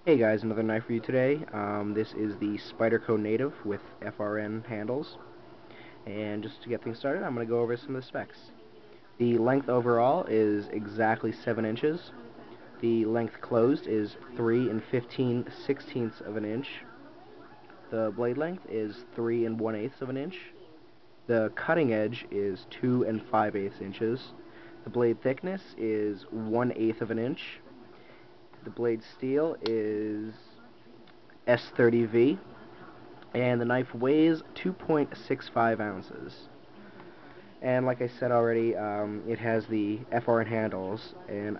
Hey guys, another knife for you today. This is the Spyderco Native with FRN handles. And just to get things started, I'm going to go over some of the specs. The length overall is exactly 7 inches. The length closed is 3 and 15/16 of an inch. The blade length is 3 and 1/8 of an inch. The cutting edge is 2 and 5/8 inches. The blade thickness is 1/8 of an inch. The blade steel is S30V, and the knife weighs 2.65 ounces. And like I said already, it has the FRN handles, and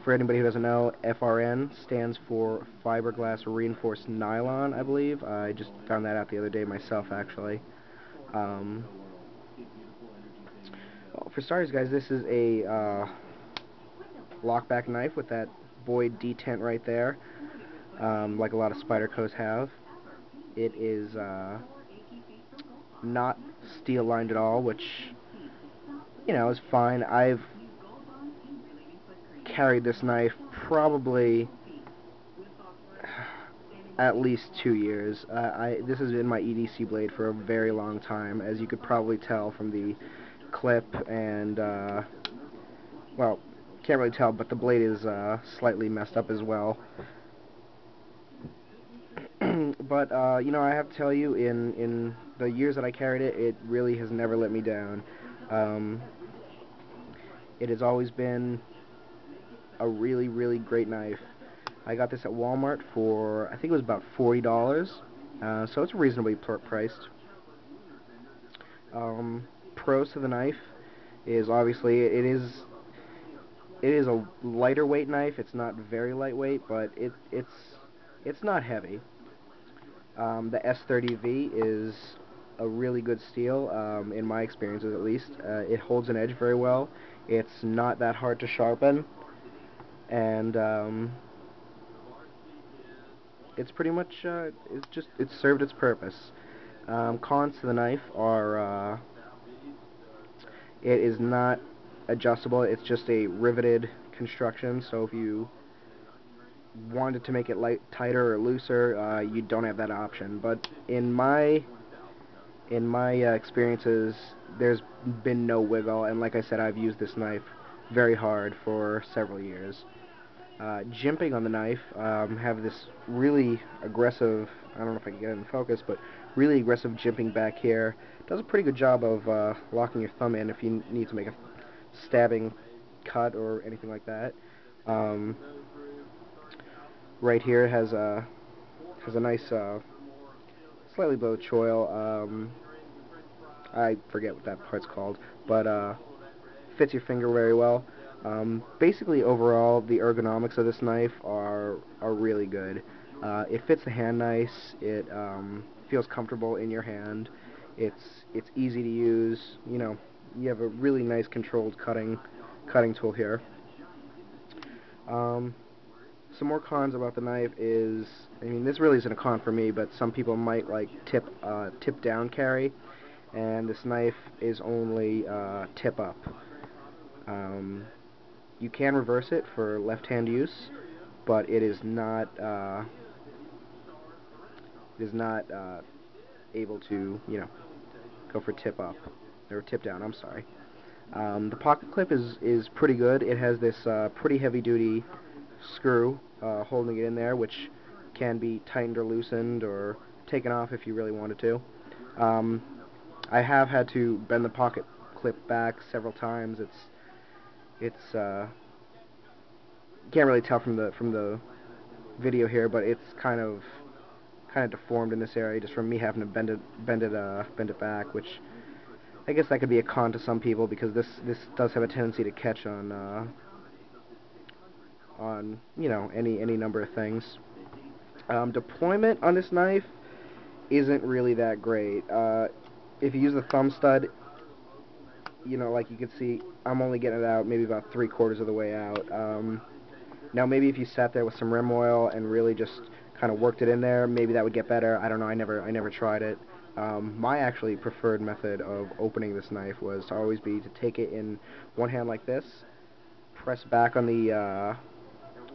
for anybody who doesn't know, FRN stands for fiberglass reinforced nylon, I believe. I just found that out the other day myself, actually. Um, well, for starters, guys, this is a lockback knife with that void detent right there, like a lot of Spydercos have. It is not steel lined at all, which, is fine. I've carried this knife probably at least 2 years. This has been my EDC blade for a very long time, as you could probably tell from the clip, and well, can't really tell, but the blade is slightly messed up as well. But I have to tell you, in the years that I carried it, it really has never let me down. Um, it has always been a really, really great knife. I got this at Walmart for, I think it was about $40, so it's reasonably priced. Pros to the knife is obviously it is a lighter weight knife. It's not very lightweight, but it's not heavy. The S30V is a really good steel, in my experiences at least. It holds an edge very well. It's not that hard to sharpen, and it's pretty much it's served its purpose. Cons to the knife are it is not adjustable. It's just a riveted construction. So if you wanted to make it tighter or looser, you don't have that option. But in my experiences, there's been no wiggle, and like I said, I've used this knife very hard for several years. Jimping on the knife, have this really aggressive, I don't know if I can get it in focus, but really aggressive jimping back here. Does a pretty good job of locking your thumb in if you need to make a stabbing cut or anything like that. Um, right here has a nice slightly below choil. I forget what that part's called, but fits your finger very well. Basically, overall, the ergonomics of this knife are really good. It fits the hand nice. It feels comfortable in your hand. It's easy to use. You have a really nice controlled cutting tool here. Um, some more cons about the knife is, I mean, this really isn't a con for me, but some people might like tip down carry, and this knife is only tip up. Um, you can reverse it for left-hand use, but it is not able to, go for tip up or tip down. I'm sorry. The pocket clip is pretty good. It has this pretty heavy-duty screw holding it in there, which can be tightened or loosened or taken off if you really wanted to. Um, I have had to bend the pocket clip back several times. It's you can't really tell from the video here, but it's kind of deformed in this area just from me having to bend it back, which I guess that could be a con to some people because this does have a tendency to catch on any number of things. Deployment on this knife isn't really that great. If you use the thumb stud, like you can see, I'm only getting it out maybe about 3/4 of the way out. Now maybe if you sat there with some rim oil and really just kind of worked it in there, maybe that would get better. I don't know. I never tried it. My actually preferred method of opening this knife was to always be to take it in one hand like this, press back on the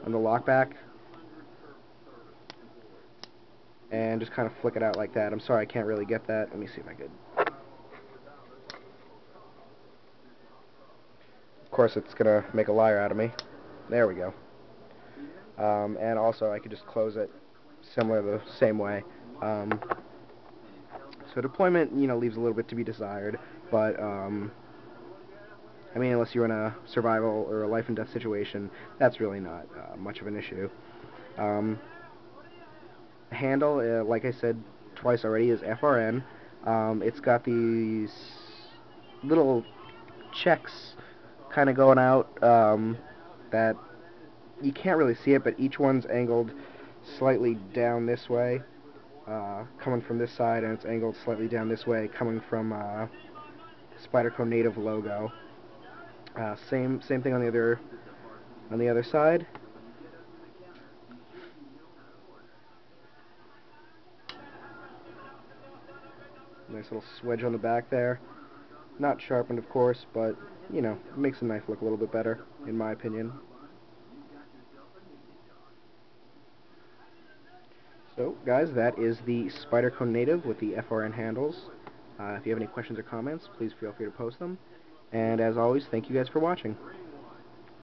lock back, and just kind of flick it out like that. I'm sorry I can't really get that. Let me see if I could. Of course, it's gonna make a liar out of me. There we go. And also, I could just close it similar the same way. So deployment, leaves a little bit to be desired, but I mean, unless you're in a survival or a life and death situation, that's really not much of an issue. Handle, like I said twice already, is FRN. It's got these little checks kind of going out that you can't really see it, but each one's angled slightly down this way, coming from this side, and it's angled slightly down this way, coming from Spyderco Native logo. Same thing on the other side. Nice little swedge on the back there. Not sharpened, of course, but it makes the knife look a little bit better, in my opinion. So, guys, that is the Spyderco Native with the FRN handles. If you have any questions or comments, please feel free to post them. And as always, thank you guys for watching.